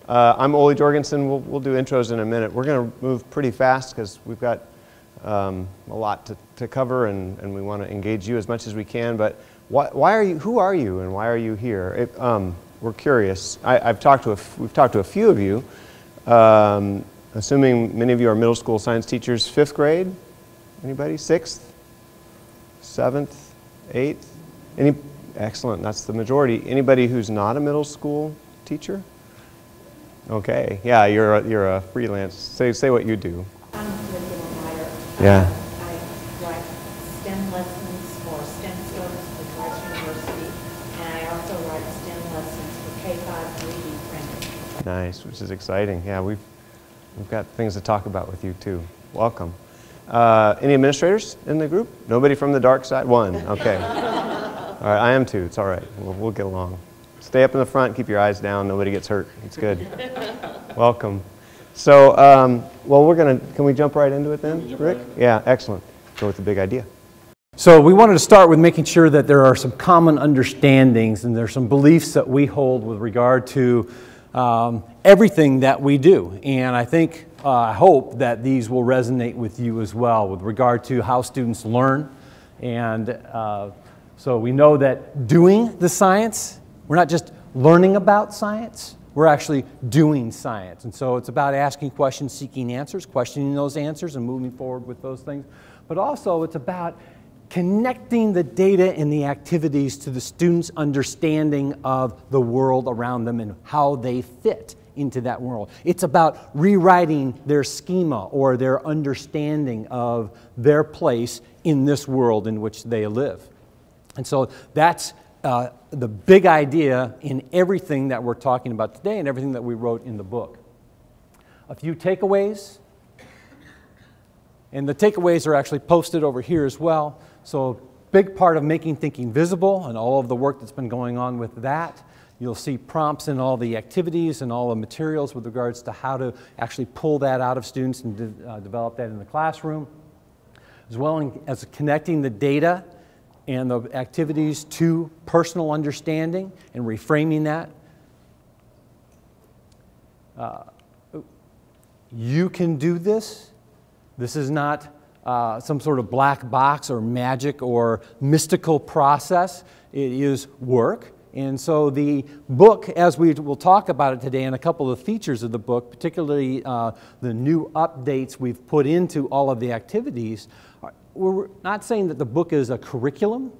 I'm Ole Jorgenson. We'll do intros in a minute. We're going to move pretty fast because we've got a lot to cover, and we want to engage you as much as we can. But why are you? Who are you, and why are you here? We're curious. We've talked to a few of you. Assuming many of you are middle school science teachers. 5th grade? Anybody? 6th? 7th? 8th? Excellent. That's the majority. Anybody who's not a middle school teacher? Okay. Yeah, you're a freelance. Say what you do. I'm a curriculum writer. Yeah. I write STEM lessons for STEM students for George University, and I also write STEM lessons for K-5 3D printing. Nice, which is exciting. Yeah, we've got things to talk about with you too. Welcome. Any administrators in the group? Nobody from the dark side? One. Okay. All right, I am too. It's all right. We'll get along. Stay up in the front. Keep your eyes down. Nobody gets hurt. It's good. Welcome. So, well, can we jump right into it then, Rick? Yeah, excellent. Go with the big idea. So we wanted to start with making sure that there are some common understandings and there's some beliefs that we hold with regard to everything that we do. And I think, I hope that these will resonate with you as well with regard to how students learn. And so we know that doing the science, we're not just learning about science, we're actually doing science. And so it's about asking questions, seeking answers, questioning those answers, and moving forward with those things. But also it's about connecting the data and the activities to the students' understanding of the world around them and how they fit into that world. It's about rewriting their schema or their understanding of their place in this world in which they live. And so that's the big idea in everything that we're talking about today and everything that we wrote in the book. A few takeaways, and the takeaways are actually posted over here as well. So a big part of making thinking visible and all of the work that's been going on with that. You'll see prompts in all the activities and all the materials with regards to how to actually pull that out of students and develop that in the classroom, as well as connecting the data and the activities to personal understanding and reframing that. You can do this. This is not some sort of black box or magic or mystical process. It is work. And so the book, as we will talk about it today, and a couple of features of the book, particularly the new updates we've put into all of the activities, we're not saying that the book is a curriculum,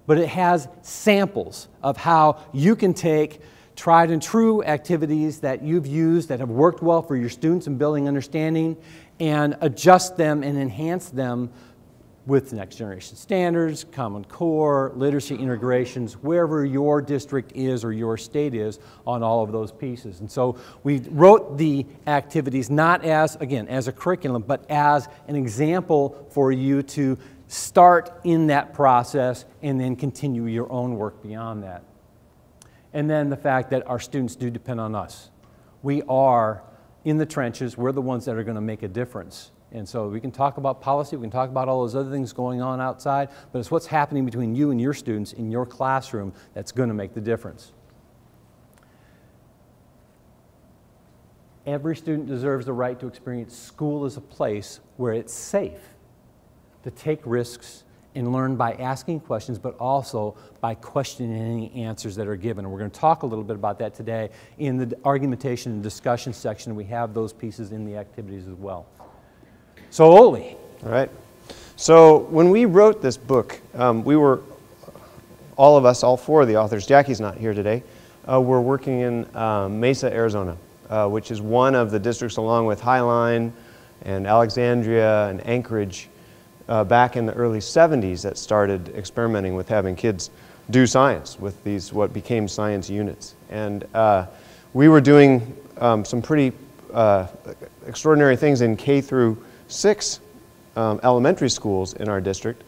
but it has samples of how you can take tried and true activities that you've used that have worked well for your students in building understanding and adjust them and enhance them with next generation standards, Common Core, literacy integrations, wherever your district is or your state is on all of those pieces. And so we wrote the activities not as, again, as a curriculum, but as an example for you to start in that process and then continue your own work beyond that. And then the fact that our students do depend on us. We are in the trenches. We're the ones that are going to make a difference. And so we can talk about policy, we can talk about all those other things going on outside, but it's what's happening between you and your students in your classroom that's going to make the difference. Every student deserves the right to experience school as a place where it's safe to take risks and learn by asking questions, but also by questioning any answers that are given. And we're going to talk a little bit about that today in the argumentation and discussion section. We have those pieces in the activities as well. So, Ole. All right. So when we wrote this book, we were, all of us, all four of the authors, Jackie's not here today, we're working in Mesa, Arizona, which is one of the districts along with Highline and Alexandria and Anchorage back in the early 70s that started experimenting with having kids do science with these, what became science units. And we were doing some pretty extraordinary things in K through 6 elementary schools in our district.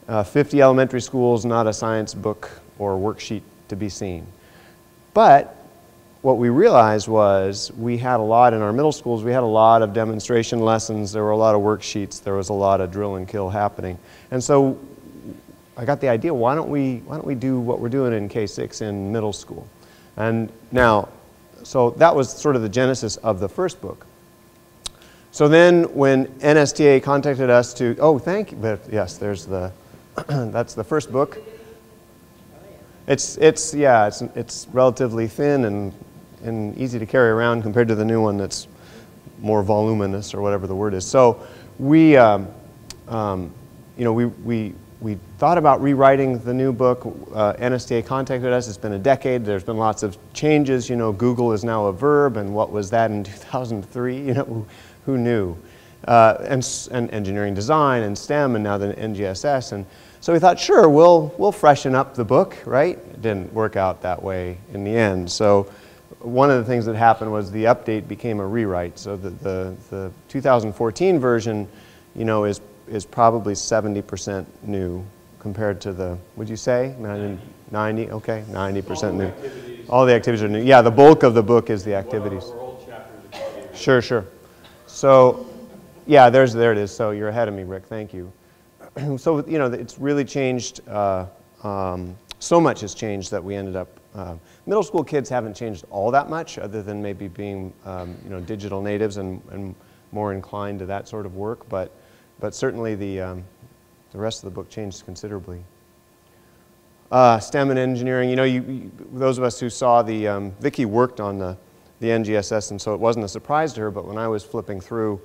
50 elementary schools, not a science book or worksheet to be seen. But what we realized was we had a lot in our middle schools, we had a lot of demonstration lessons, there were a lot of worksheets, there was a lot of drill and kill happening. And so I got the idea, why don't we do what we're doing in K6 in middle school? And now, so that was sort of the genesis of the first book. So then when NSTA contacted us to, oh, thank you, but yes, there's the, that's the first book. It's relatively thin and easy to carry around compared to the new one that's more voluminous or whatever the word is. So we, you know, we thought about rewriting the new book. NSTA contacted us. It's been a decade. There's been lots of changes. You know, Google is now a verb, and what was that in 2003? You know, who knew? And engineering design and STEM, and now the NGSS. And so we thought, sure, we'll freshen up the book, right? It didn't work out that way in the end. So one of the things that happened was the update became a rewrite. So the 2014 version, you know, is probably 70% new compared to the, would you say? 90? Okay, 90% new. All the activities are new. Yeah, the bulk of the book is the activities. Sure, sure. So, yeah, there it is. So you're ahead of me, Rick. Thank you. So, you know, it's really changed. So much has changed that we ended up, middle school kids haven't changed all that much other than maybe being, you know, digital natives and more inclined to that sort of work. But certainly the rest of the book changed considerably. STEM and engineering, you know, those of us who saw the, Vicki worked on the NGSS, and so it wasn't a surprise to her, but when I was flipping through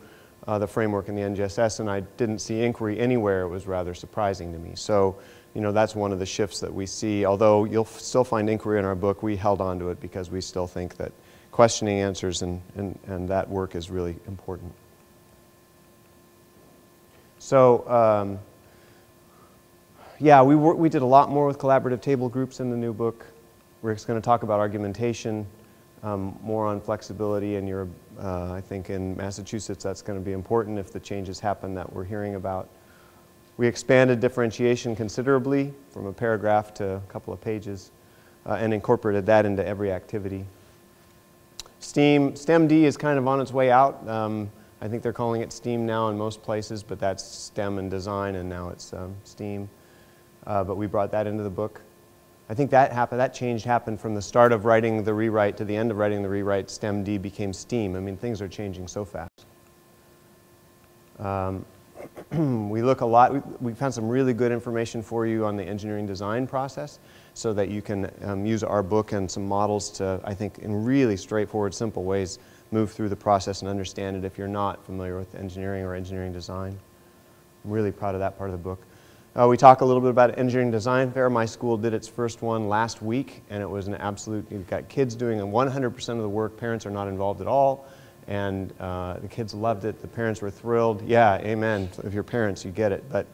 the framework in the NGSS and I didn't see inquiry anywhere, it was rather surprising to me. So, you know, that's one of the shifts that we see. Although you'll still find inquiry in our book, we held on to it because we still think that questioning answers and that work is really important. So, yeah, we did a lot more with collaborative table groups in the new book. Rick's going to talk about argumentation, more on flexibility, and I think in Massachusetts that's going to be important if the changes happen that we're hearing about. We expanded differentiation considerably from a paragraph to a couple of pages and incorporated that into every activity. STEM-D is kind of on its way out. I think they're calling it STEAM now in most places, but that's STEM and design, and now it's STEAM. But we brought that into the book. I think that change happened from the start of writing the rewrite to the end of writing the rewrite. STEM-D became STEAM. I mean, things are changing so fast. We look a lot, we found some really good information for you on the engineering design process so that you can use our book and some models to, I think, in really straightforward, simple ways, move through the process and understand it if you're not familiar with engineering or engineering design. I'm really proud of that part of the book. We talk a little bit about engineering design fair. My school did its first one last week, and it was an absolute, you've got kids doing 100% of the work. Parents are not involved at all, and the kids loved it. The parents were thrilled. Yeah, amen. If you're parents, you get it. But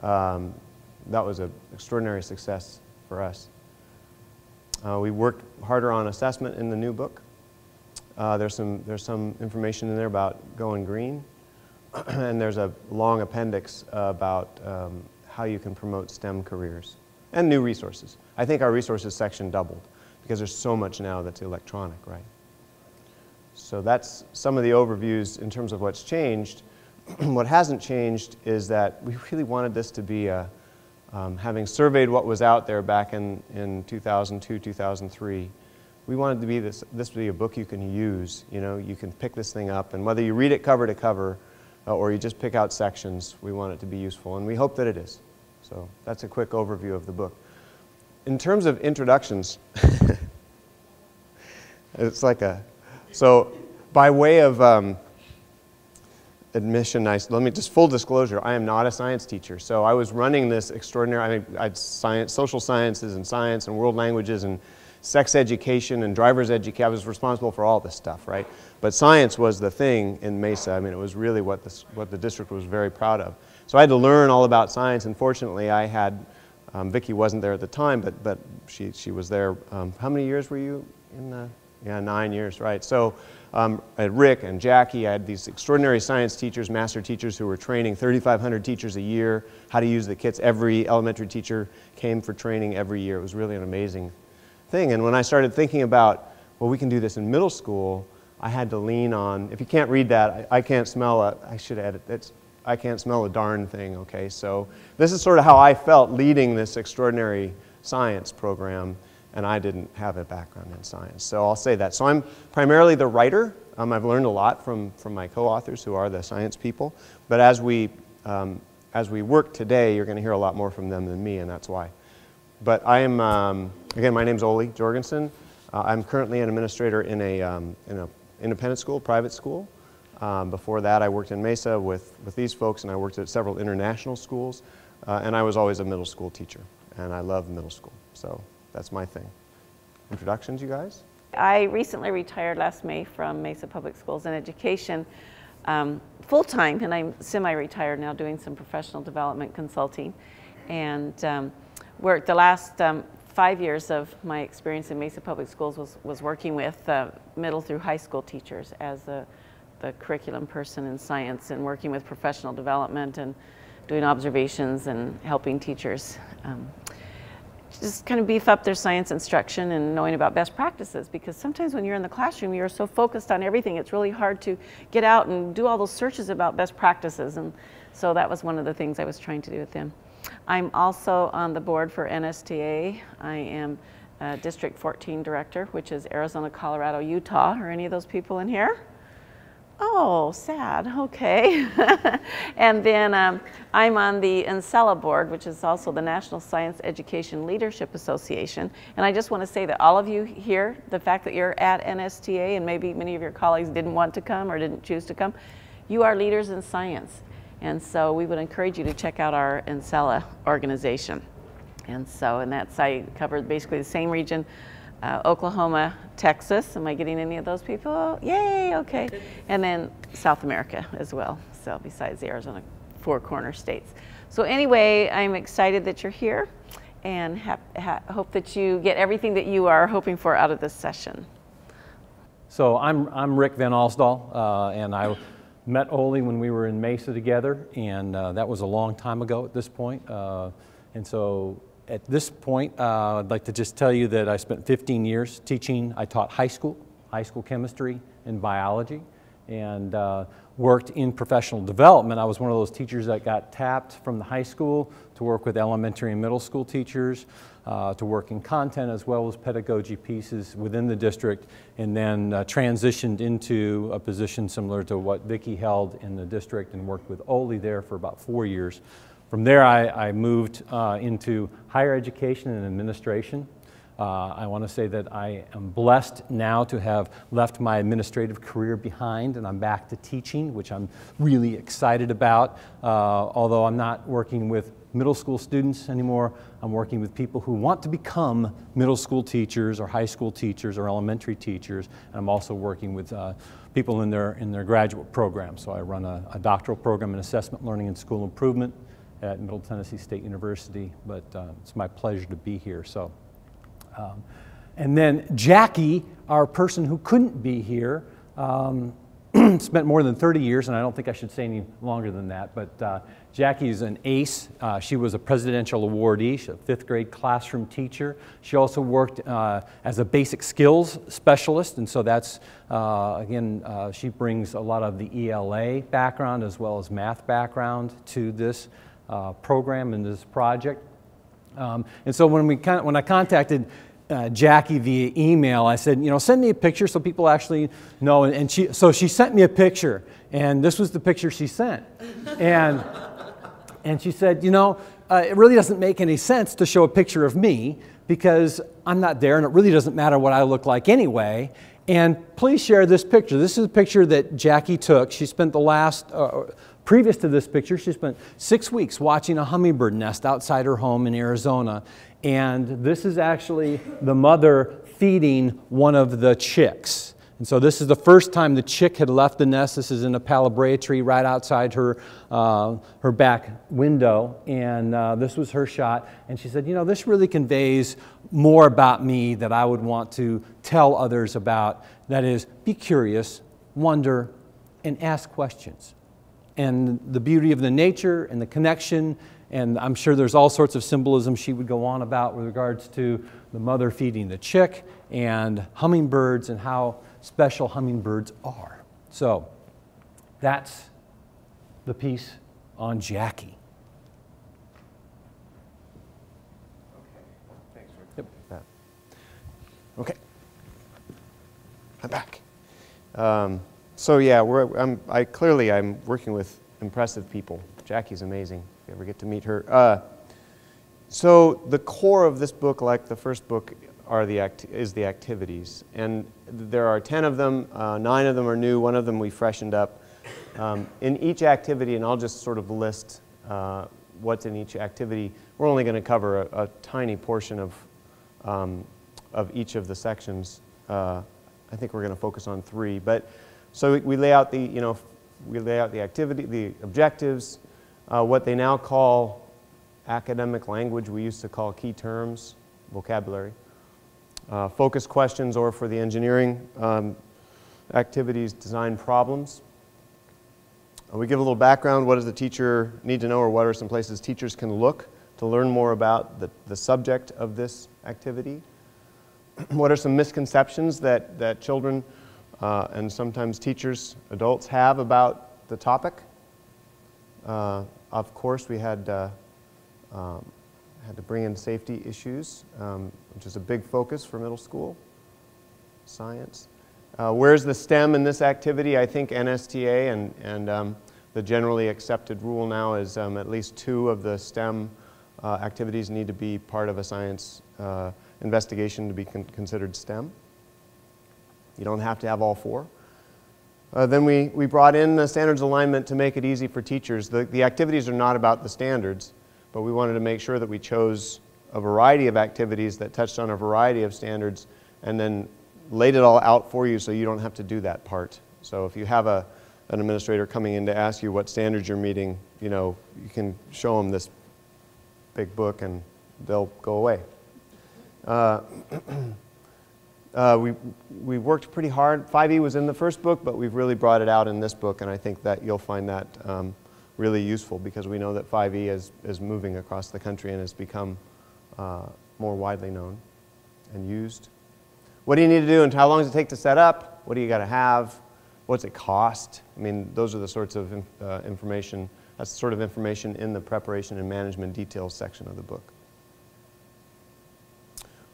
that was an extraordinary success for us. We worked harder on assessment in the new book. There's some information in there about going green, and there's a long appendix about how you can promote STEM careers and new resources. I think our resources section doubled because there's so much now that's electronic, right? So that's some of the overviews in terms of what's changed. What hasn't changed is that we really wanted this to be a, having surveyed what was out there back in 2002, 2003, we wanted to be this to be a book you can use. You know, you can pick this thing up, and whether you read it cover to cover or you just pick out sections, we want it to be useful, and we hope that it is. So that's a quick overview of the book. In terms of introductions, it's like a, so by way of admission, let me just full disclosure, I am not a science teacher. So I was running this extraordinary, I mean, I had science, social sciences and science and world languages and sex education and driver's education. I was responsible for all this stuff, right? But science was the thing in Mesa. I mean, it was really what the district was very proud of. So I had to learn all about science, and fortunately I had, Vicki wasn't there at the time, but she was there. How many years were you in the, yeah, 9 years, right? So I had Rick and Jackie. I had these extraordinary science teachers, master teachers who were training 3,500 teachers a year, how to use the kits. Every elementary teacher came for training every year. It was really an amazing thing. And when I started thinking about, well, we can do this in middle school, I had to lean on, if you can't read that, I can't smell a, I should edit, I can't smell a darn thing, okay? So this is sort of how I felt leading this extraordinary science program. and I didn't have a background in science. So I'll say that. So I'm primarily the writer. I've learned a lot from my co-authors who are the science people, but as we work today, you're going to hear a lot more from them than me, and that's why. But I am, again, my name's Ole Jorgenson. I'm currently an administrator in an independent school, private school. Before that, I worked in Mesa with these folks, and I worked at several international schools, and I was always a middle school teacher, and I love middle school, so that's my thing. Introductions, you guys? I recently retired last May from Mesa Public Schools in education full-time, and I'm semi-retired now doing some professional development consulting, and worked the last 5 years of my experience in Mesa Public Schools was working with middle through high school teachers as the curriculum person in science, and working with professional development and doing observations and helping teachers just kind of beef up their science instruction and knowing about best practices, because sometimes when you're in the classroom you're so focused on everything, it's really hard to get out and do all those searches about best practices, and so that was one of the things I was trying to do with them. I'm also on the board for NSTA. I am District 14 Director, which is Arizona, Colorado, Utah. Are any of those people in here? Oh, sad, okay. And then I'm on the NSTA board, which is also the National Science Education Leadership Association. And I just want to say that all of you here, the fact that you're at NSTA, and maybe many of your colleagues didn't want to come or didn't choose to come, you are leaders in science. And so we would encourage you to check out our NSTA organization. And that's, I covered basically the same region, Oklahoma, Texas. Am I getting any of those people? Yay, okay. And then South America as well, so besides the Arizona four corner states. So anyway, I'm excited that you're here, and hope that you get everything that you are hoping for out of this session. So I'm Rick Vanosdall, and I met Ole when we were in Mesa together, and that was a long time ago at this point. And so at this point, I'd like to just tell you that I spent 15 years teaching. I taught high school chemistry and biology, and worked in professional development. I was one of those teachers that got tapped from the high school to work with elementary and middle school teachers, to work in content as well as pedagogy pieces within the district, and then transitioned into a position similar to what Vicki held in the district, and worked with Ole there for about 4 years. From there, I moved into higher education and administration. I want to say that I am blessed now to have left my administrative career behind, and I'm back to teaching, which I'm really excited about. Although I'm not working with middle school students anymore, I'm working with people who want to become middle school teachers or high school teachers or elementary teachers. And I'm also working with people in their graduate program. So I run a doctoral program in assessment learning and school improvement at Middle Tennessee State University, but it's my pleasure to be here. So, and then Jackie, our person who couldn't be here, spent more than 30 years, and I don't think I should say any longer than that, but Jackie's an ace. She was a presidential awardee. She's a 5th grade classroom teacher. She also worked as a basic skills specialist, and so that's, again, she brings a lot of the ELA background as well as math background to this program and this project. And so when I contacted Jackie via email, I said, you know, send me a picture so people actually know. And so she sent me a picture, and this was the picture she sent. And she said, you know, it really doesn't make any sense to show a picture of me because I'm not there, and it really doesn't matter what I look like anyway. And please share this picture. This is a picture that Jackie took. She spent the last previous to this picture, she spent 6 weeks watching a hummingbird nest outside her home in Arizona. And this is actually the mother feeding one of the chicks. And so this is the first time the chick had left the nest. This is in a palabrea tree right outside her back window. And this was her shot. And she said, you know, this really conveys more about me that I would want to tell others about. That is, be curious, wonder, and ask questions. And the beauty of the nature and the connection, and I'm sure there's all sorts of symbolism she would go on about with regards to the mother feeding the chick and hummingbirds and how special hummingbirds are. So that's the piece on Jackie. Okay, thanks for that. Okay. I'm back. So yeah, I'm working with impressive people. Jackie's amazing. If you ever get to meet her. So the core of this book, like the first book, is the activities, and there are 10 of them. 9 of them are new. 1 of them we freshened up. In each activity, and I'll just sort of list what's in each activity. We're only going to cover a tiny portion of each of the sections. I think we're going to focus on 3. But so we lay out the activity, the objectives, what they now call academic language. We used to call key terms, vocabulary. Focus questions, or for the engineering activities, design problems. We give a little background. What does the teacher need to know, or what are some places teachers can look to learn more about the subject of this activity? What are some misconceptions that children and sometimes teachers, adults have about the topic? Of course, we had to bring in safety issues, which is a big focus for middle school science. Where's the STEM in this activity? I think NSTA and the generally accepted rule now is at least 2 of the STEM activities need to be part of a science investigation to be considered STEM. You don't have to have all 4. Then we brought in the standards alignment to make it easy for teachers. The activities are not about the standards, but we wanted to make sure that we chose a variety of activities that touched on a variety of standards and then laid it all out for you so you don't have to do that part. So if you have an administrator coming in to ask you what standards you're meeting, you can show them this big book and they'll go away. We worked pretty hard. 5E was in the first book, but we've really brought it out in this book, and I think that you'll find that really useful because we know that 5E is moving across the country and has become more widely known and used. What do you need to do, and how long does it take to set up? What do you got to have? What's it cost? I mean, those are the sorts of information, that's the sort of information in the preparation and management details section of the book.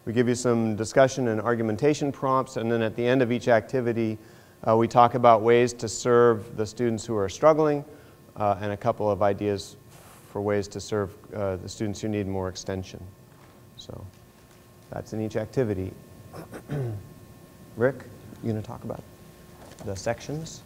We give you some discussion and argumentation prompts, and then at the end of each activity, we talk about ways to serve the students who are struggling, and a couple of ideas for ways to serve the students who need more extension. So that's in each activity. Rick, you going to talk about the sections?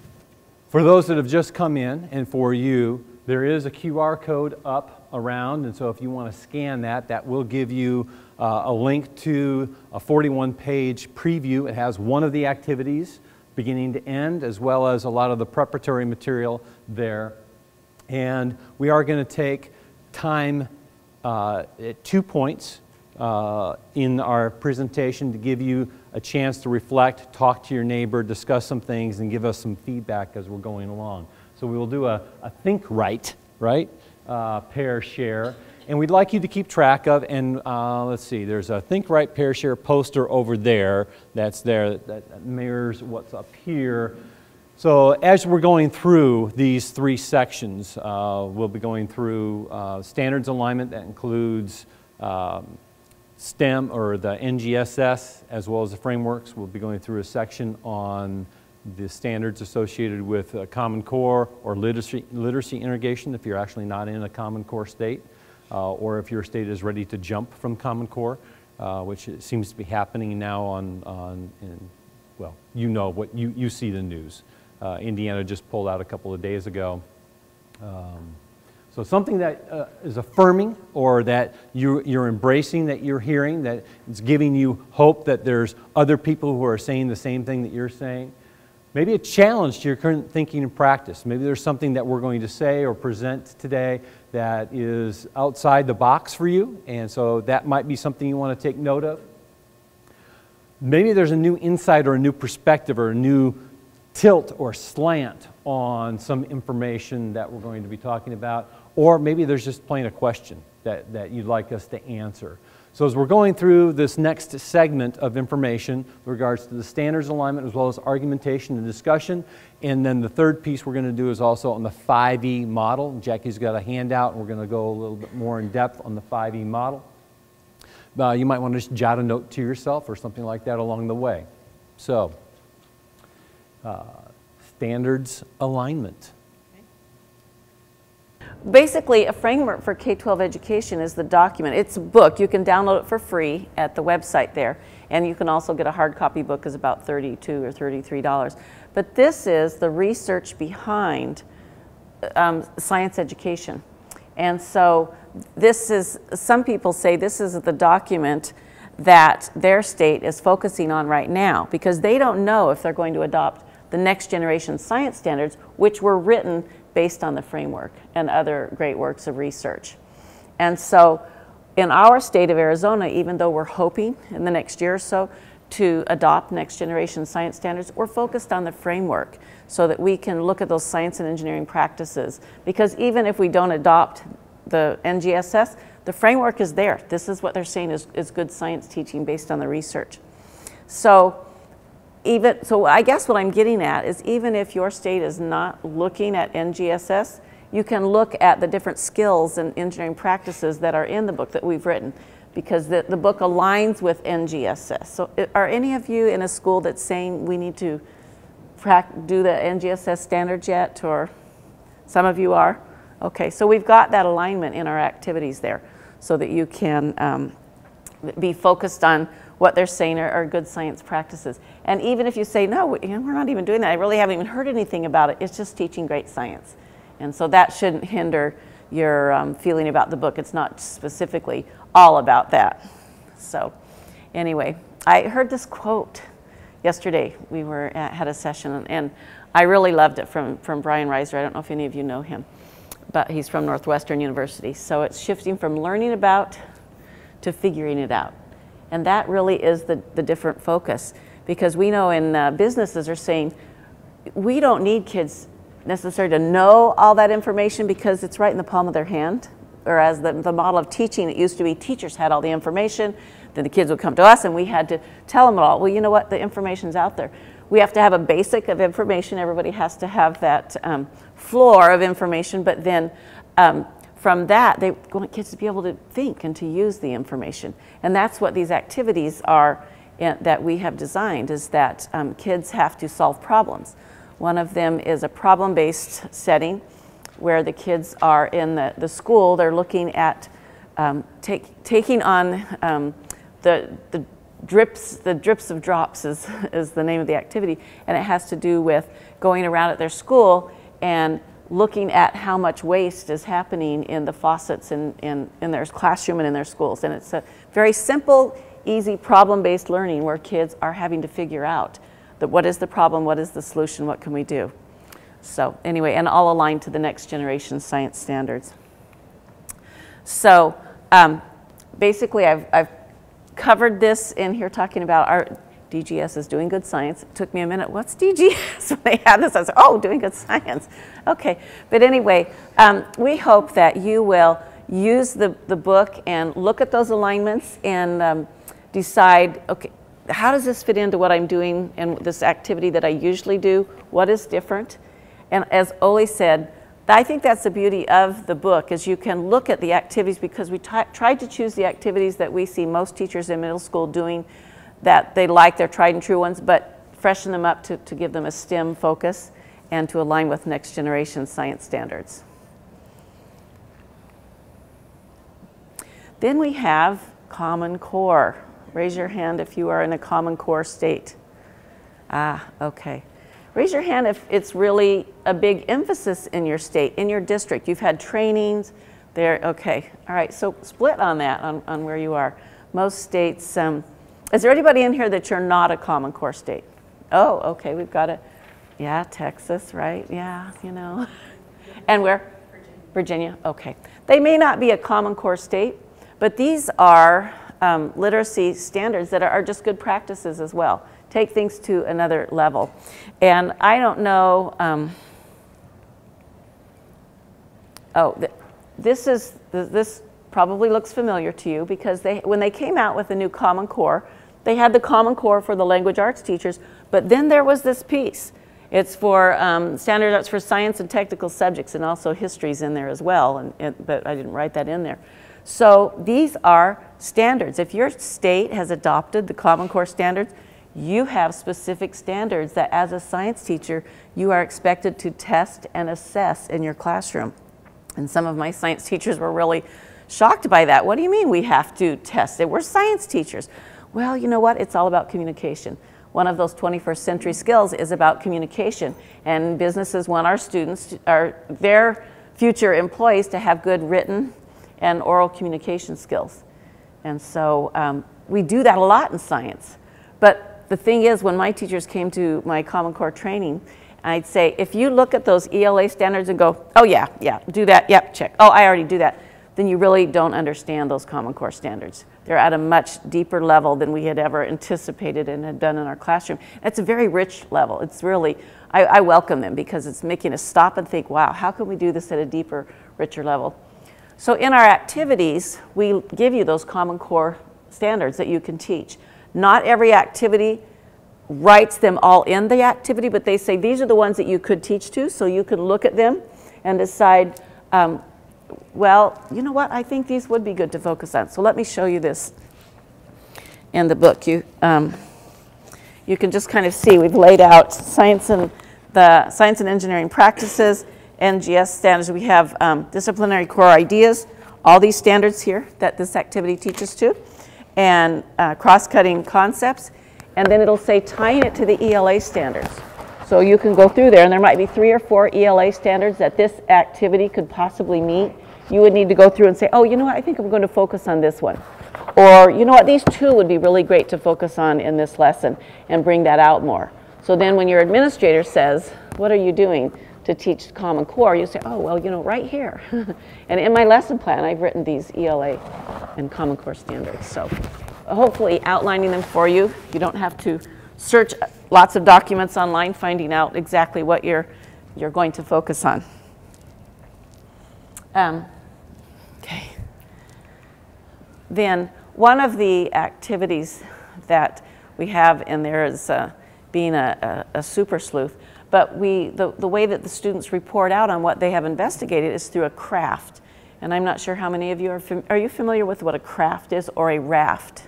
For those that have just come in, and for you, there is a QR code up around, and so if you want to scan that, that will give you a link to a 41-page preview. It has one of the activities beginning to end, as well as a lot of the preparatory material there. And we are going to take time at 2 points in our presentation to give you a chance to reflect, talk to your neighbor, discuss some things, and give us some feedback as we're going along. So we will do a think right, pair share. And we'd like you to keep track of, and let's see, there's a Think Right Pair Share poster over there that mirrors what's up here. So as we're going through these 3 sections, we'll be going through standards alignment that includes STEM or the NGSS as well as the frameworks. We'll be going through a section on the standards associated with Common Core or literacy integration if you're actually not in a Common Core state. Or if your state is ready to jump from Common Core, which it seems to be happening now well, you know what, you see the news. Indiana just pulled out a couple of days ago. So something that is affirming or that you're embracing, that you're hearing, that it's giving you hope that there's other people who are saying the same thing that you're saying. Maybe a challenge to your current thinking and practice. Maybe there's something that we're going to say or present today that is outside the box for you, and so that might be something you want to take note of. Maybe there's a new insight or a new perspective or a new tilt or slant on some information that we're going to be talking about, or maybe there's just plain a question that you'd like us to answer. So as we're going through this next segment of information with regards to the standards alignment as well as argumentation and discussion, and then the third piece we're going to do is also on the 5E model. Jackie's got a handout and we're going to go a little bit more in depth on the 5E model. You might want to just jot a note to yourself or something like that along the way. So, standards alignment. Basically, a framework for K-12 education is the document. It's a book. You can download it for free at the website there. And you can also get a hard copy book. It's about $32 or $33. But this is the research behind science education. And so this is, some people say this is the document that their state is focusing on right now, because they don't know if they're going to adopt the next generation science standards, which were written based on the framework and other great works of research. And so in our state of Arizona, even though we're hoping in the next year or so to adopt next generation science standards, we're focused on the framework so that we can look at those science and engineering practices. Because even if we don't adopt the NGSS, the framework is there. This is what they're saying is good science teaching based on the research. So I guess what I'm getting at is, even if your state is not looking at NGSS, you can look at the different skills and engineering practices that are in the book that we've written, because the book aligns with NGSS. So are any of you in a school that's saying we need to do the NGSS standards yet, or some of you are? Okay, so we've got that alignment in our activities there so that you can be focused on what they're saying are good science practices. And even if you say, no, we're not even doing that, I really haven't even heard anything about it, it's just teaching great science. And so that shouldn't hinder your feeling about the book. It's not specifically all about that. So anyway, I heard this quote yesterday. We had a session, and I really loved it from Brian Reiser. I don't know if any of you know him, but he's from Northwestern University. So it's shifting from learning about to figuring it out. And that really is the different focus, because we know in businesses are saying, we don't need kids necessarily to know all that information because it's right in the palm of their hand. Whereas the model of teaching, it used to be teachers had all the information, then the kids would come to us and we had to tell them it all. Well, you know what, the information's out there. We have to have a basic of information. Everybody has to have that floor of information, but then from that, they want kids to be able to think and to use the information. And that's what these activities are that we have designed, is that kids have to solve problems. One of them is a problem-based setting where the kids are in the school. They're looking at taking on the drips of drops is the name of the activity. And it has to do with going around at their school and looking at how much waste is happening in the faucets in their classroom and in their schools. And it's a very simple, easy problem-based learning where kids are having to figure out what is the problem, what is the solution, what can we do. So anyway, and all aligned to the next generation science standards. So basically I've covered this in here talking about our DGS is doing good science. It took me a minute. What's DGS? When they had this, I was like, oh, doing good science. Okay, but anyway, we hope that you will use the book and look at those alignments and decide, okay, how does this fit into what I'm doing and this activity that I usually do? What is different? And as Oli said, I think that's the beauty of the book, is you can look at the activities, because we tried to choose the activities that we see most teachers in middle school doing, that they like, their tried and true ones, but freshen them up to give them a STEM focus and to align with next generation science standards. Then we have Common Core. Raise your hand if you are in a Common Core state. Okay. Raise your hand if it's really a big emphasis in your state, in your district. You've had trainings there. Okay. All right. So split on that, on where you are. Most states, is there anybody in here that you're not a Common Core state? Oh, okay. We've got a, yeah, Texas, right? Yeah, you know. And where? Virginia. Okay. They may not be a Common Core state, but these are literacy standards that are just good practices as well. Take things to another level. And I don't know, this probably looks familiar to you, because when they came out with the new Common Core, they had the Common Core for the language arts teachers, but then there was this piece. It's for standard arts for science and technical subjects, and also history's in there as well, but I didn't write that in there. So these are standards. If your state has adopted the Common Core standards, you have specific standards that as a science teacher, you are expected to test and assess in your classroom. And some of my science teachers were really shocked by that. What do you mean we have to test it? We're science teachers. Well, you know what? It's all about communication. One of those 21st century skills is about communication. And businesses want our students, their future employees, to have good written and oral communication skills. And so we do that a lot in science. But the thing is, when my teachers came to my Common Core training, I'd say, if you look at those ELA standards and go, oh yeah, do that, yep, check. Oh, I already do that. Then you really don't understand those Common Core standards. They're at a much deeper level than we had ever anticipated and had done in our classroom. It's a very rich level. It's really, I welcome them because it's making us stop and think, wow, how can we do this at a deeper, richer level? So in our activities, we give you those Common Core standards that you can teach. Not every activity writes them all in the activity, but they say these are the ones that you could teach to, so you can look at them and decide, well, you know what, I think these would be good to focus on. So let me show you this in the book. You can just kind of see we've laid out science and engineering practices, NGS standards. We have disciplinary core ideas, all these standards here that this activity teaches to, and cross-cutting concepts. And then it'll say tying it to the ELA standards. So you can go through there, and there might be 3 or 4 ELA standards that this activity could possibly meet. You would need to go through and say, oh, you know what, I think I'm going to focus on this one. Or, you know what, these 2 would be really great to focus on in this lesson and bring that out more. So then when your administrator says, what are you doing to teach Common Core, you say, oh, well, you know, right here. And in my lesson plan, I've written these ELA and Common Core standards. So hopefully outlining them for you. You don't have to search lots of documents online finding out exactly what you're going to focus on. Okay. Then one of the activities that we have in there is being a super sleuth. But the way that the students report out on what they have investigated is through a craft. And I'm not sure how many of you are you familiar with what a craft is or a raft?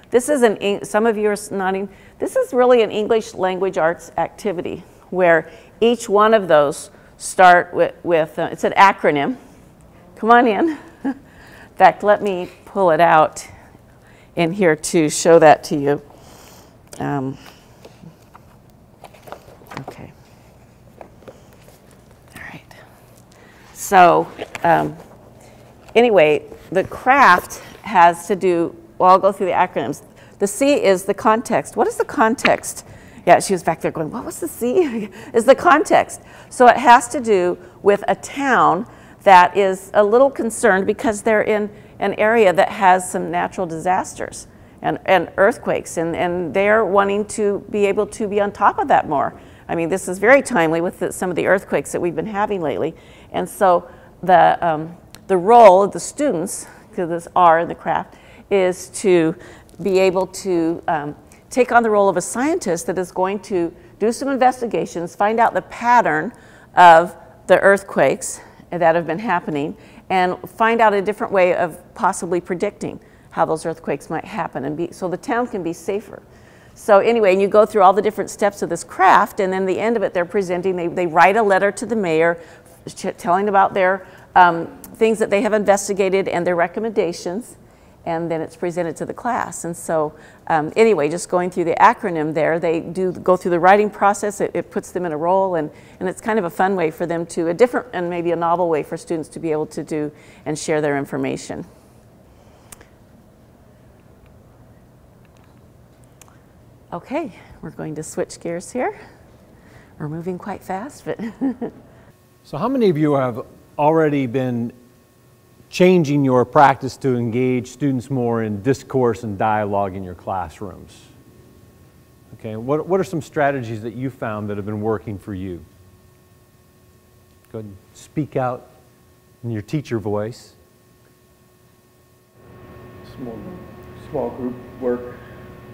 This is some of you are nodding. This is really an English language arts activity where each one of those start with it's an acronym. Come on in. In fact, let me pull it out in here to show that to you. Okay. All right. So anyway, the craft has to do, well, I'll go through the acronyms. The C is the context. What is the context? Yeah, she was back there going, what was the C? Is the context. So it has to do with a town that is a little concerned because they're in an area that has some natural disasters and earthquakes, and they're wanting to be able to be on top of that more. I mean, this is very timely with some of the earthquakes that we've been having lately. And so the role of the students, because this R in the craft, is to be able to take on the role of a scientist that is going to do some investigations, find out the pattern of the earthquakes that have been happening, and find out a different way of possibly predicting how those earthquakes might happen, and so the town can be safer. So anyway, and you go through all the different steps of this craft, and then the end of it, they're presenting, they write a letter to the mayor telling about their things that they have investigated and their recommendations, and then it's presented to the class. And so anyway, just going through the acronym there, they do go through the writing process. It puts them in a role, and it's kind of a fun way for them to, a different and maybe a novel way for students to be able to do and share their information. Okay, we're going to switch gears here. We're moving quite fast, but. So how many of you have already been changing your practice to engage students more in discourse and dialogue in your classrooms? Okay, what are some strategies that you found that have been working for you? Go ahead and speak out in your teacher voice. Small group work,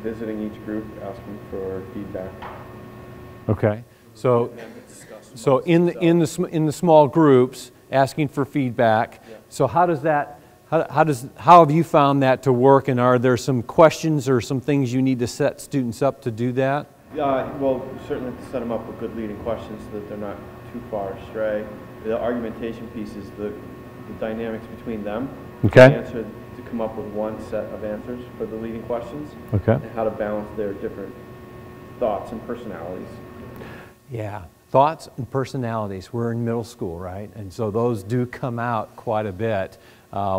visiting each group, asking for feedback. Okay, so in the small groups, asking for feedback. Yeah. So how does How have you found that to work, and are there some questions or some things you need to set students up to do that? Well, certainly to set them up with good leading questions so that they're not too far astray. The argumentation piece is the dynamics between them. Okay. The answer to come up with one set of answers for the leading questions. Okay. And how to balance their different thoughts and personalities. Yeah. Thoughts and personalities. We're in middle school, right? And so those do come out quite a bit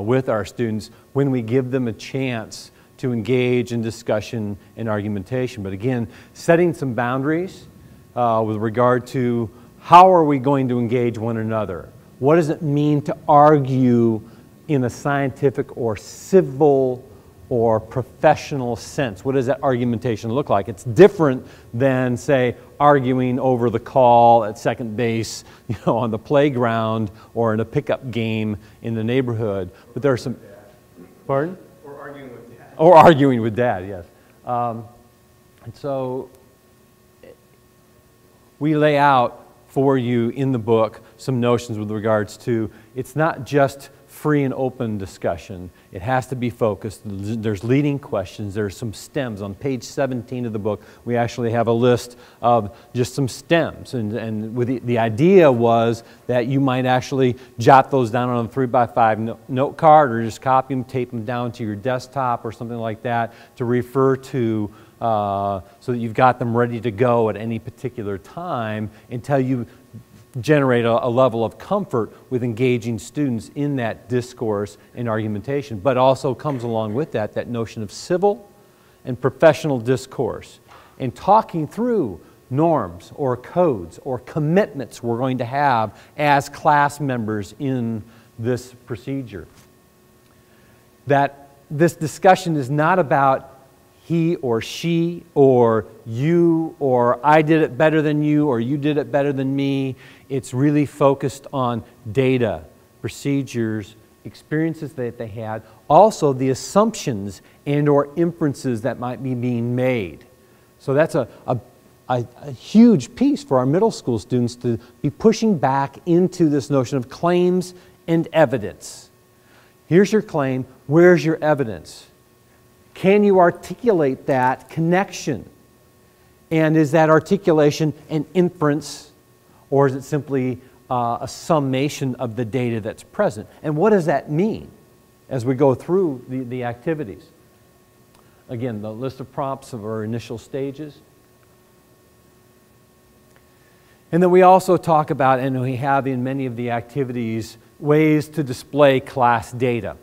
with our students when we give them a chance to engage in discussion and argumentation. But again, setting some boundaries with regard to how are we going to engage one another? What does it mean to argue in a scientific or civil or professional sense? What does that argumentation look like? It's different than, say, arguing over the call at second base, on the playground or in a pickup game in the neighborhood. But there are some... Pardon? Or arguing with dad. Or arguing with dad, yes. And so we lay out for you in the book some notions with regards to, it's not just free and open discussion. It has to be focused. There's leading questions. There's some stems. On page 17 of the book, we actually have a list of just some stems. And with the idea was that you might actually jot those down on a 3x5 note card, or just copy them, tape them down to your desktop or something like that to refer to, so that you've got them ready to go at any particular time until you generate a level of comfort with engaging students in that discourse and argumentation. But also comes along with that notion of civil and professional discourse, and talking through norms or codes or commitments we're going to have as class members in this procedure. That this discussion is not about he or she or you or I did it better than you or you did it better than me. It's really focused on data, procedures, experiences that they had, also the assumptions and or inferences that might be being made. So that's a huge piece for our middle school students to be pushing back into this notion of claims and evidence. Here's your claim, where's your evidence? Can you articulate that connection? And is that articulation an inference, or is it simply a summation of the data that's present? And what does that mean as we go through the activities? Again, the list of prompts of our initial stages. And then we also talk about, and we have in many of the activities, ways to display class data.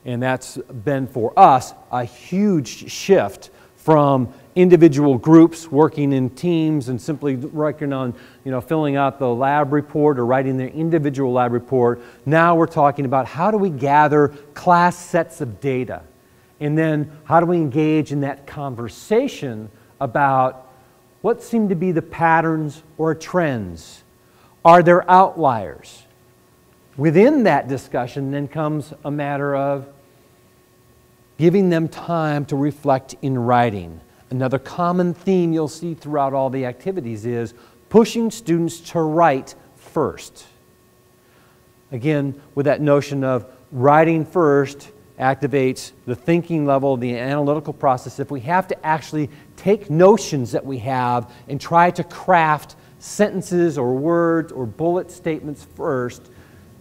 And that's been for us a huge shift from individual groups working in teams and simply working on, filling out the lab report or writing their individual lab report. Now we're talking about how do we gather class sets of data, and then how do we engage in that conversation about what seem to be the patterns or trends. Are there outliers? Within that discussion then comes a matter of giving them time to reflect in writing. Another common theme you'll see throughout all the activities is pushing students to write first. Again, with that notion of writing first activates the thinking level, the analytical process. If we have to actually take notions that we have and try to craft sentences or words or bullet statements first,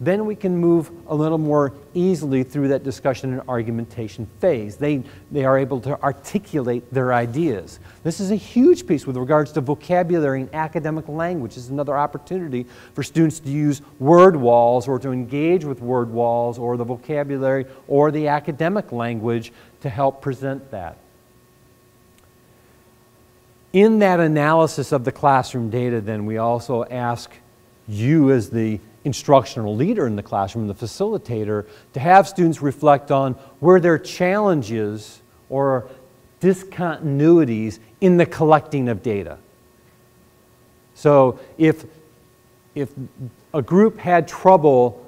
then we can move a little more easily through that discussion and argumentation phase. They are able to articulate their ideas. This is a huge piece with regards to vocabulary and academic language. This is another opportunity for students to use word walls or to engage with word walls or the vocabulary or the academic language to help present that. In that analysis of the classroom data, then, we also ask you as the instructional leader in the classroom, the facilitator, to have students reflect on where there are challenges or discontinuities in the collecting of data. So if a group had trouble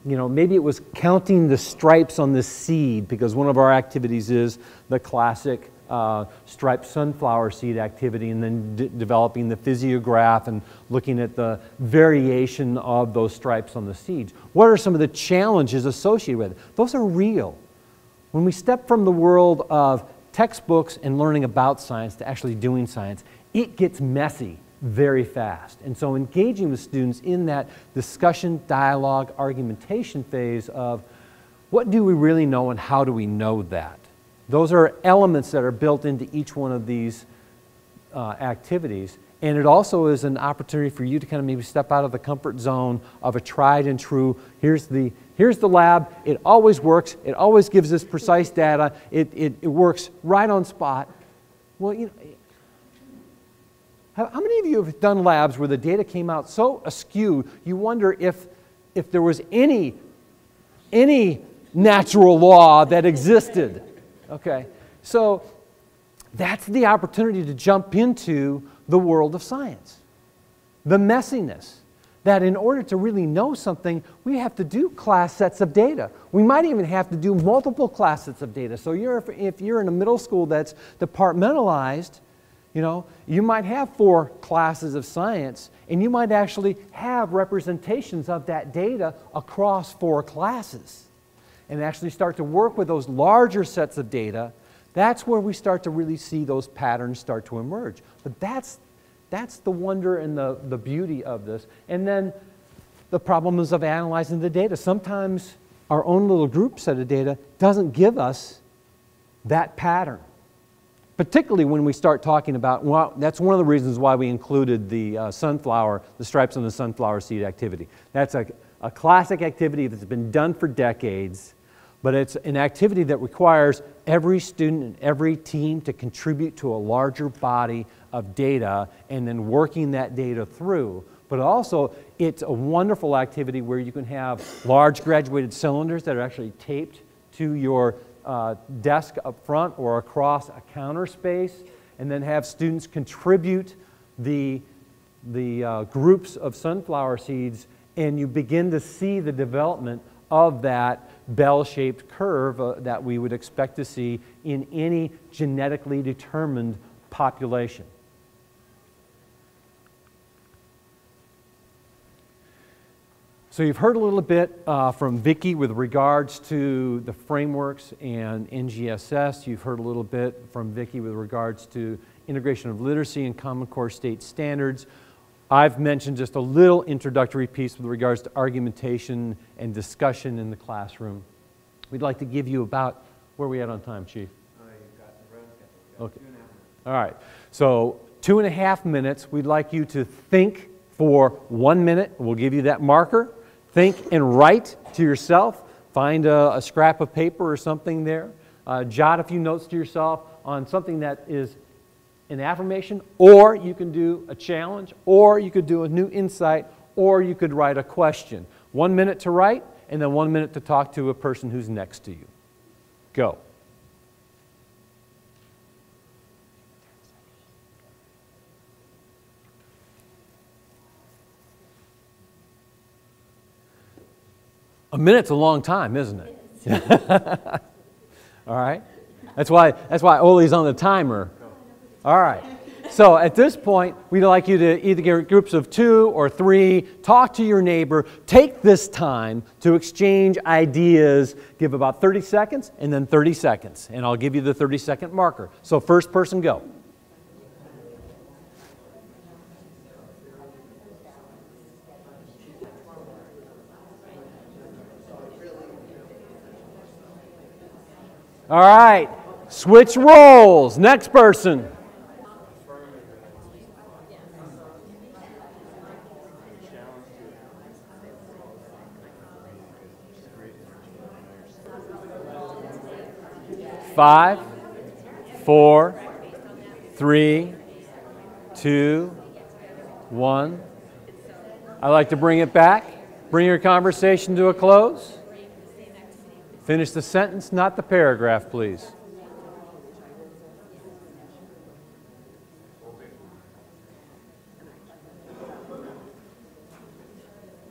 maybe it was counting the stripes on the seed, because one of our activities is the classic striped sunflower seed activity, and then developing the physiograph and looking at the variation of those stripes on the seeds. What are some of the challenges associated with it? Those are real. When we step from the world of textbooks and learning about science to actually doing science, it gets messy very fast. And so engaging with students in that discussion, dialogue, argumentation phase of what do we really know and how do we know that? Those are elements that are built into each one of these activities. And it also is an opportunity for you to kind of maybe step out of the comfort zone of a tried and true, here's the lab, it always works, it always gives us precise data, it works right on spot. Well, how many of you have done labs where the data came out so askew, you wonder if there was any natural law that existed? Okay, so that's the opportunity to jump into the world of science. The messiness. That in order to really know something, we have to do class sets of data. We might even have to do multiple class sets of data. So if you're in a middle school that's departmentalized, you might have 4 classes of science, and you might actually have representations of that data across 4 classes. And actually start to work with those larger sets of data. That's where we start to really see those patterns start to emerge. But that's the wonder and the beauty of this. And then the problems of analyzing the data. Sometimes our own little group set of data doesn't give us that pattern. Particularly when we start talking about, well, that's one of the reasons why we included the stripes on the sunflower seed activity. That's a classic activity that's been done for decades, but it's an activity that requires every student and every team to contribute to a larger body of data and then working that data through. But also, it's a wonderful activity where you can have large graduated cylinders that are actually taped to your desk up front or across a counter space, and then have students contribute the groups of sunflower seeds, and you begin to see the development of that bell-shaped curve that we would expect to see in any genetically determined population. So you've heard a little bit from Vicki with regards to the frameworks and NGSS. You've heard a little bit from Vicki with regards to integration of literacy and Common Core state standards. I've mentioned just a little introductory piece with regards to argumentation and discussion in the classroom. We'd like to give you about, where are we at on time, Chief? You've got the road schedule. Okay. 2.5 minutes. All right. So 2.5 minutes. We'd like you to think for 1 minute. We'll give you that marker. Think and write to yourself. Find a scrap of paper or something there. Jot a few notes to yourself on something that is an affirmation, or you can do a challenge, or you could do a new insight, or you could write a question. 1 minute to write, and then 1 minute to talk to a person who's next to you. Go. A minute's a long time, isn't it? All right. That's why Oli's on the timer. All right. So at this point, we'd like you to either get groups of 2 or 3, talk to your neighbor, take this time to exchange ideas, give about 30 seconds, and then 30 seconds. And I'll give you the 30-second marker. So first person, go. All right. Switch roles. Next person. Five, 4, 3, 2, 1. I'd like to bring it back. Bring your conversation to a close. Finish the sentence, not the paragraph, please.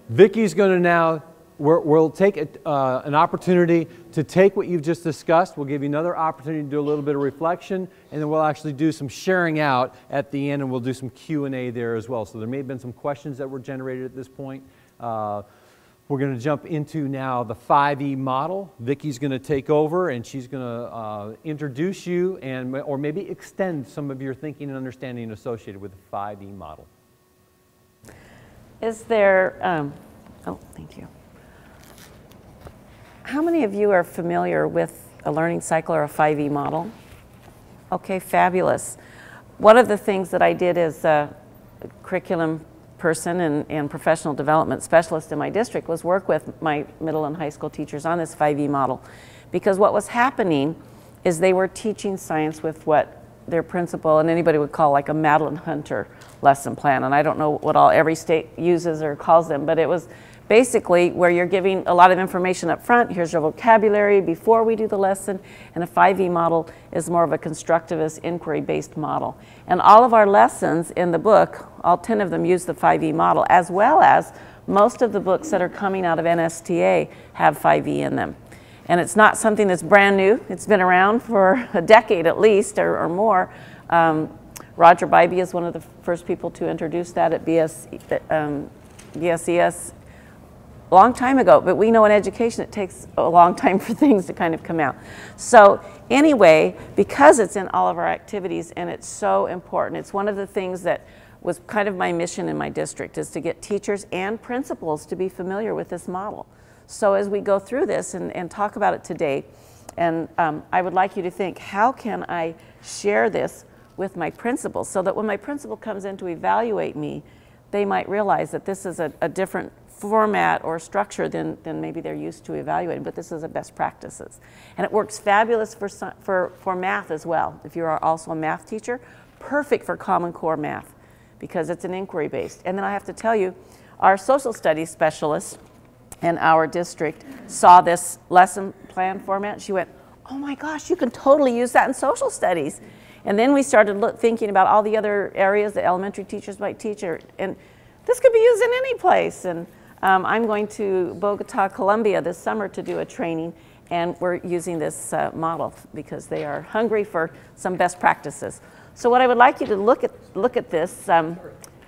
Vicki's going to now we'll take an opportunity to take what you've just discussed. We'll give you another opportunity to do a little bit of reflection, and then we'll actually do some sharing out at the end, and we'll do some Q&A there as well. So there may have been some questions that were generated at this point. We're going to jump into now the 5E model. Vicki's going to take over, and she's going to introduce you or maybe extend some of your thinking and understanding associated with the 5E model. Is there, oh, thank you. How many of you are familiar with a learning cycle or a 5E model? Okay, fabulous. One of the things that I did as a curriculum person and professional development specialist in my district was work with my middle and high school teachers on this 5E model, because what was happening is they were teaching science with what their principal and anybody would call like a Madeline Hunter lesson plan, and I don't know what every state uses or calls them, but it was basically where you're giving a lot of information up front. Here's your vocabulary before we do the lesson, and a 5E model is more of a constructivist, inquiry-based model. And all of our lessons in the book, all 10 of them use the 5E model, as well as most of the books that are coming out of NSTA have 5E in them. And it's not something that's brand new. It's been around for a decade at least, or more. Roger Bybee is one of the first people to introduce that at BSES a long time ago, but we know in education it takes a long time for things to kind of come out. So anyway, because it's in all of our activities and it's so important, it's one of the things that was kind of my mission in my district, is to get teachers and principals to be familiar with this model. So as we go through this and talk about it today, and I would like you to think, how can I share this with my principal so that when my principal comes in to evaluate me, they might realize that this is a different format or structure than maybe they're used to evaluating, but this is a best practices. And it works fabulous for math as well. If you are also a math teacher, perfect for Common Core math because it's an inquiry based. And then I have to tell you, our social studies specialist in our district saw this lesson plan format. She went, oh my gosh, you can totally use that in social studies. And then we started thinking about all the other areas that elementary teachers might teach, and this could be used in any place. And I'm going to Bogota, Colombia this summer to do a training, and we're using this model because they are hungry for some best practices. So what I would like you to look at this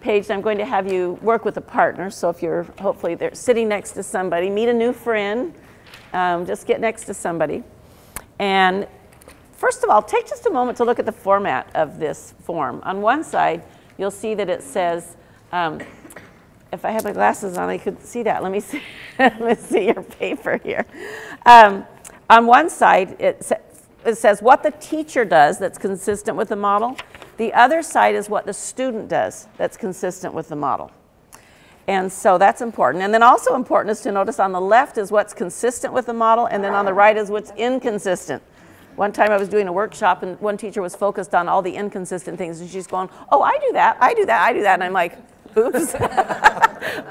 page, I'm going to have you work with a partner. So if you're hopefully they're sitting next to somebody, meet a new friend, just get next to somebody. And first of all, take just a moment to look at the format of this form. On one side, you'll see that it says, if I had my glasses on, I could see that. Let me see, let me see your paper here. On one side, it says what the teacher does that's consistent with the model. The other side is what the student does that's consistent with the model. And so that's important. And then also important is to notice on the left is what's consistent with the model, and then on the right is what's inconsistent. One time I was doing a workshop, and one teacher was focused on all the inconsistent things, and she's going, oh, I do that, I do that, I do that. And I'm like, oops.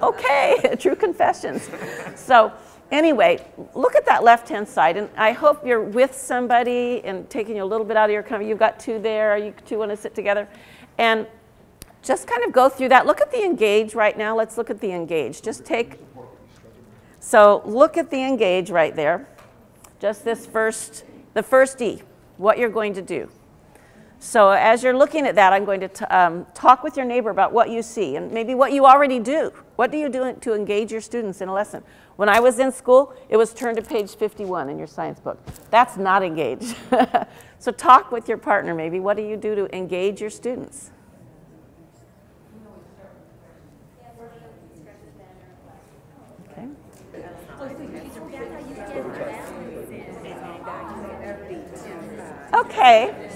Okay, true confessions. So anyway, look at that left-hand side, and I hope you're with somebody and taking you a little bit out of your comfort. You've got two there, you two want to sit together. And just kind of go through that. Look at the engage right now. Let's look at the engage. Just take, so look at the engage right there. Just this the first E, what you're going to do. So as you're looking at that, I'm going to talk with your neighbor about what you see and maybe what you already do. What do you do to engage your students in a lesson? When I was in school, it was turn to page 51 in your science book. That's not engage. So talk with your partner maybe. What do you do to engage your students? Okay. Okay.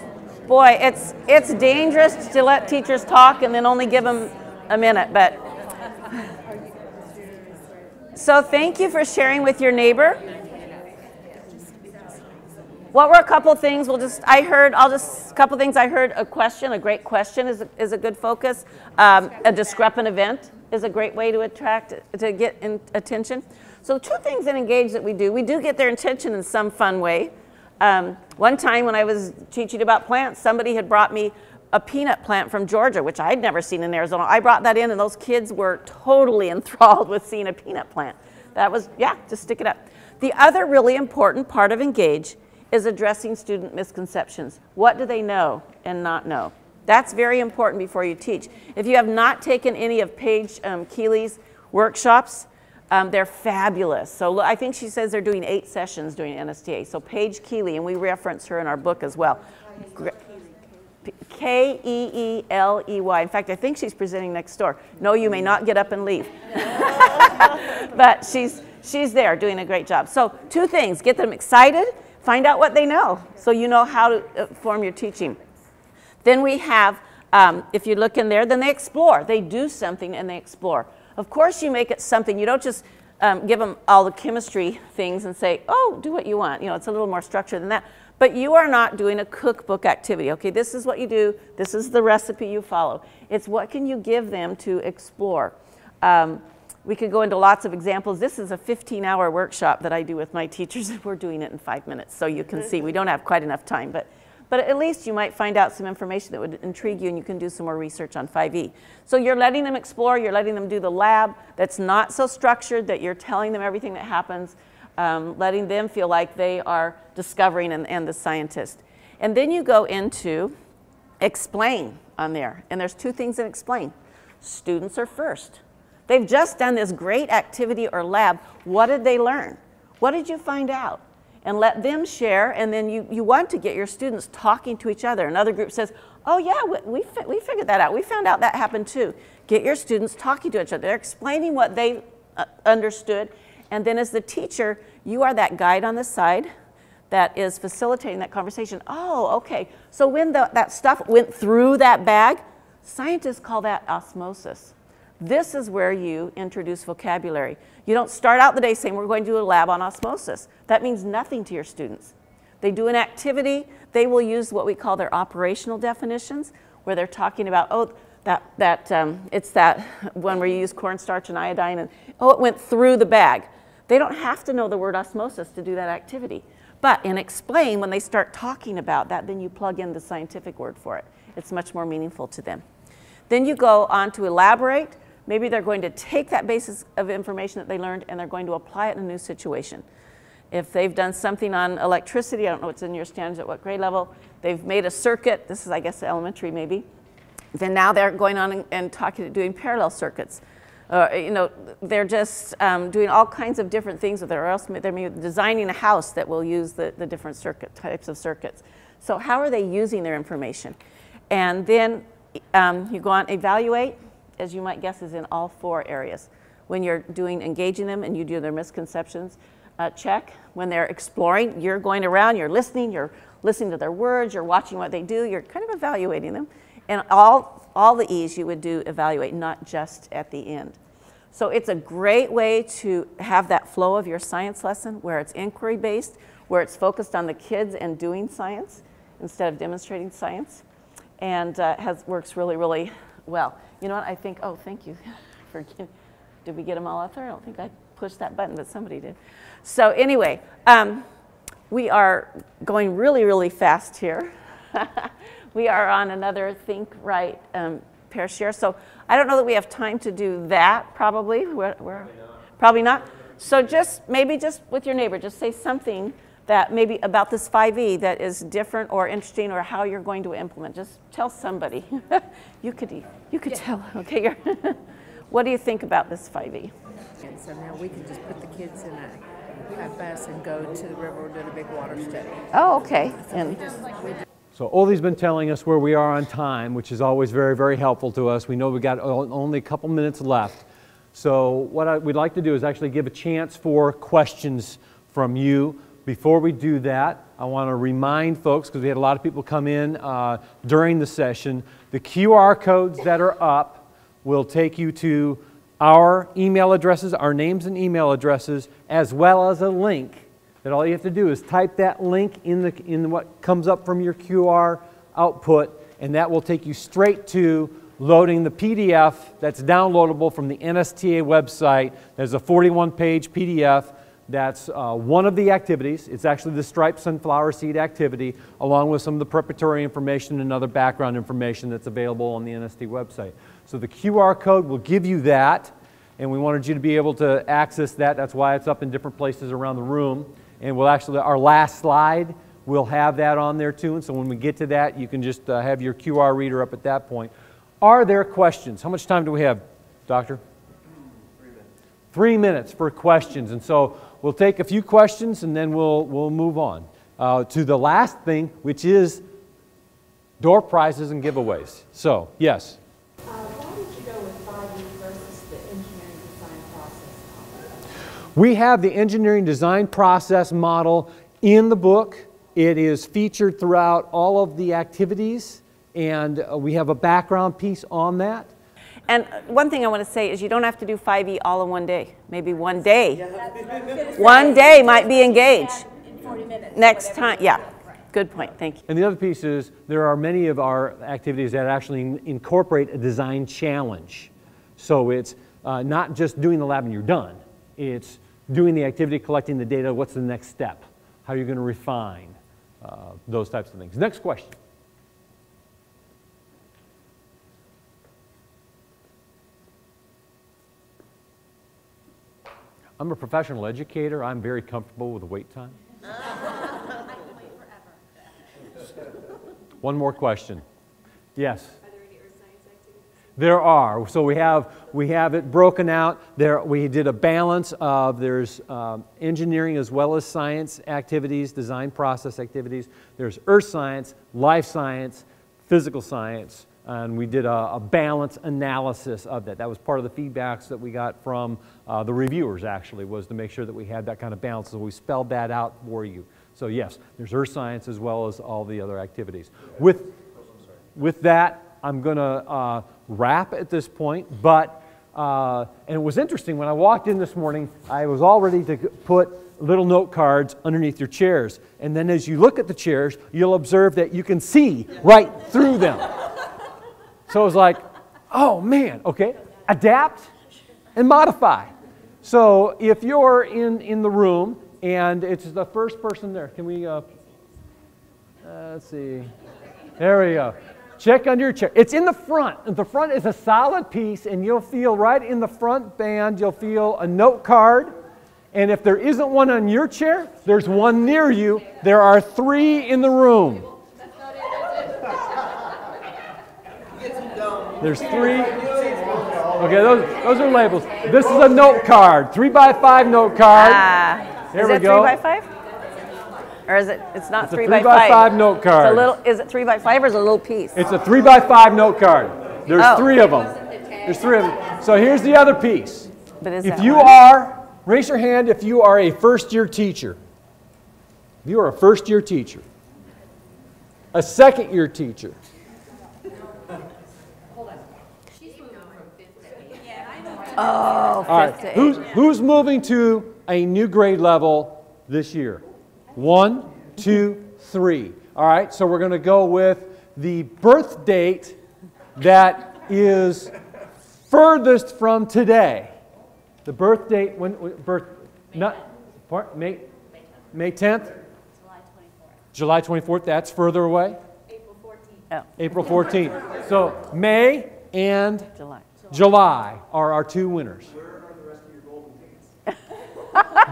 Boy, it's dangerous to let teachers talk and then only give them a minute, but. So thank you for sharing with your neighbor. What were a couple things? A couple things I heard. A question, a great question is a good focus. A discrepant event is a great way to get attention. So two things in engage that we do get their attention in some fun way. One time when I was teaching about plants, somebody had brought me a peanut plant from Georgia, which I'd never seen in Arizona. I brought that in, and those kids were totally enthralled with seeing a peanut plant. That was, yeah, just stick it up. The other really important part of Engage is addressing student misconceptions. What do they know and not know? That's very important before you teach. If you have not taken any of Paige Keeley's workshops, they're fabulous. So I think she says they're doing 8 sessions during NSTA. So Paige Keeley, and we reference her in our book as well. Keeley. In fact, I think she's presenting next door. No, you may not get up and leave. But she's there doing a great job. So 2 things, get them excited, find out what they know so you know how to form your teaching. Then we have, if you look in there, then they explore. They do something and they explore. Of course you make it something. You don't just give them all the chemistry things and say, oh, do what you want. You know, it's a little more structured than that. But you are not doing a cookbook activity. Okay, this is what you do. This is the recipe you follow. It's what can you give them to explore. We could go into lots of examples. This is a 15-hour workshop that I do with my teachers, and we're doing it in 5 minutes. So you can see we don't have quite enough time. But at least you might find out some information that would intrigue you, and you can do some more research on 5E. So you're letting them explore. You're letting them do the lab that's not so structured that you're telling them everything that happens, letting them feel like they are discovering and the scientist. And then you go into explain on there. And there's 2 things in explain. Students are first. They've just done this great activity or lab. What did they learn? What did you find out? And let them share, and then you want to get your students talking to each other. Another group says, oh yeah, we figured that out. We found out that happened too. Get your students talking to each other. They're explaining what they understood, and then as the teacher, you are that guide on the side that is facilitating that conversation. Oh, okay, so when that stuff went through that bag, scientists call that osmosis. This is where you introduce vocabulary. You don't start out the day saying, we're going to do a lab on osmosis. That means nothing to your students. They do an activity, they will use what we call their operational definitions, where they're talking about, oh, it's that one where you use cornstarch and iodine, and oh, it went through the bag. They don't have to know the word osmosis to do that activity. But in explain, when they start talking about that, then you plug in the scientific word for it. It's much more meaningful to them. Then you go on to elaborate. Maybe they're going to take that basis of information that they learned and they're going to apply it in a new situation. If they've done something on electricity, I don't know what's in your standards at what grade level, they've made a circuit, this is I guess elementary maybe, then now they're going on and doing parallel circuits. You know, they're just doing all kinds of different things with it, or else they're maybe designing a house that will use the different types of circuits. So how are they using their information? And then you go on evaluate, as you might guess, is in all 4 areas. When you're doing engaging them and you do their misconceptions, check. When they're exploring, you're going around, you're listening to their words, you're watching what they do, you're kind of evaluating them. And all the E's you would do evaluate, not just at the end. So it's a great way to have that flow of your science lesson where it's inquiry based, where it's focused on the kids and doing science instead of demonstrating science, and works really, really well. You know what, I think, oh, thank you. Did we get them all up there? I don't think I pushed that button, but somebody did. So anyway, we are going really, really fast here. We are on another Think Right pair share. So I don't know that we have time to do that, probably. Probably not. So maybe just with your neighbor, just say something that maybe about this 5E that is different or interesting, or how you're going to implement. Just tell somebody. You could tell. Okay. What do you think about this 5E? And so now we can just put the kids in a bus and go to the river and do a big water study. Oh, okay. So Ollie's been telling us where we are on time, which is always very, very helpful to us. We know we've got only a couple minutes left. So what we'd like to do is actually give a chance for questions from you. Before we do that, I want to remind folks, because we had a lot of people come in during the session, the QR codes that are up will take you to our email addresses, our names and email addresses, as well as a link that all you have to do is type that link in what comes up from your QR output, and that will take you straight to loading the PDF that's downloadable from the NSTA website. There's a 41-page PDF. That's one of the activities. It's actually the striped sunflower seed activity, along with some of the preparatory information and other background information that's available on the NSTA website. So the QR code will give you that. and we wanted you to be able to access that. That's why it's up in different places around the room. And we'll actually, our last slide, we'll have that on there too. And so when we get to that, you can just have your QR reader up at that point. Are there questions? How much time do we have, Doctor? 3 minutes. 3 minutes for questions. And so we'll take a few questions and then we'll move on to the last thing, which is door prizes and giveaways. So, yes? Why did you go with 5E versus the engineering design process model? We have the engineering design process model in the book. It is featured throughout all of the activities, and we have a background piece on that. And one thing I want to say is you don't have to do 5E all in one day. Maybe one day. One day might be engaged. In 40 minutes. Next time, yeah. Good point, thank you. And the other piece is there are many of our activities that actually incorporate a design challenge. So it's not just doing the lab and you're done. It's doing the activity, collecting the data, what's the next step? How are you going to refine? Those types of things. Next question. I'm a professional educator. I'm very comfortable with the wait time. One more question. Yes? Are there any earth science activities? There are. So we have it broken out. We did a balance of there's engineering as well as science activities, design process activities. There's earth science, life science, physical science, and we did a balance analysis of that. That was part of the feedbacks that we got from the reviewers, actually, was to make sure that we had that kind of balance. So we spelled that out for you. So yes, there's earth science as well as all the other activities. With that, I'm going to wrap at this point, but, and it was interesting, when I walked in this morning, I was all ready to put little note cards underneath your chairs. And then as you look at the chairs, you'll observe that you can see right through them. So I was like, oh man, okay, adapt and modify. So if you're in the room and it's the first person there, can we, let's see, there we go. Check under your chair. It's in the front. The front is a solid piece, and you'll feel right in the front band, you'll feel a note card. And if there isn't one on your chair, there's one near you. There are 3 in the room. There's 3. Okay, those are labels. This is a note card, 3x5 note card. There we go. Is it 3x5? Or is it? It's not 3x5. It's a 3x5 note card. It's a little. Is it 3x5 or is it a little piece? It's a 3x5 note card. There's 3 of them. There's 3 of them. So here's the other piece. But is if that you one? are, raise your hand if you are a first-year teacher. If you are a first-year teacher, a second-year teacher. Oh, All right. 5th to 8th. Who's moving to a new grade level this year? 1, 2, 3. All right, so we're going to go with the birth date that is furthest from today. The birth date, May 10th? July 24th, that's further away? April 14th. Oh, April 14th. So May and July. July are our 2 winners. Where are the rest of your golden tickets?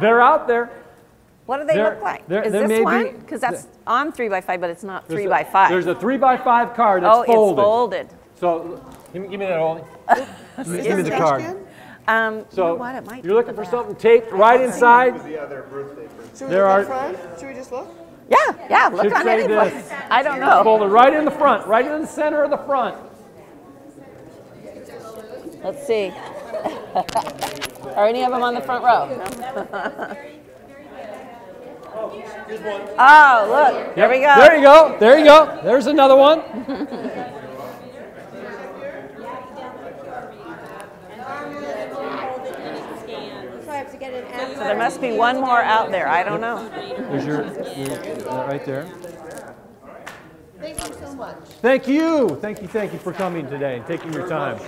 They're out there. What do they There- look like? there- Is there this may be- one? Because that's on 3x5, but it's not There's 3x5. There's a 3x5 card that's oh, folded. it's folded. So give me that, Ollie. Give me the card. You know So what? It might you're be looking the for back. something taped right inside. The other birthday person. Should we There look are- in front? Should we just look? Yeah, look Should on say any this. place. I don't know. Folded right in the front, right in the center of the front. Let's see. Are any of them on the front row? No? Oh, look. There we go. There you go. There you go. There's another one. So there must be one more out there. I don't know. There's your right there. Thank you so much. Thank you for coming today and taking your time.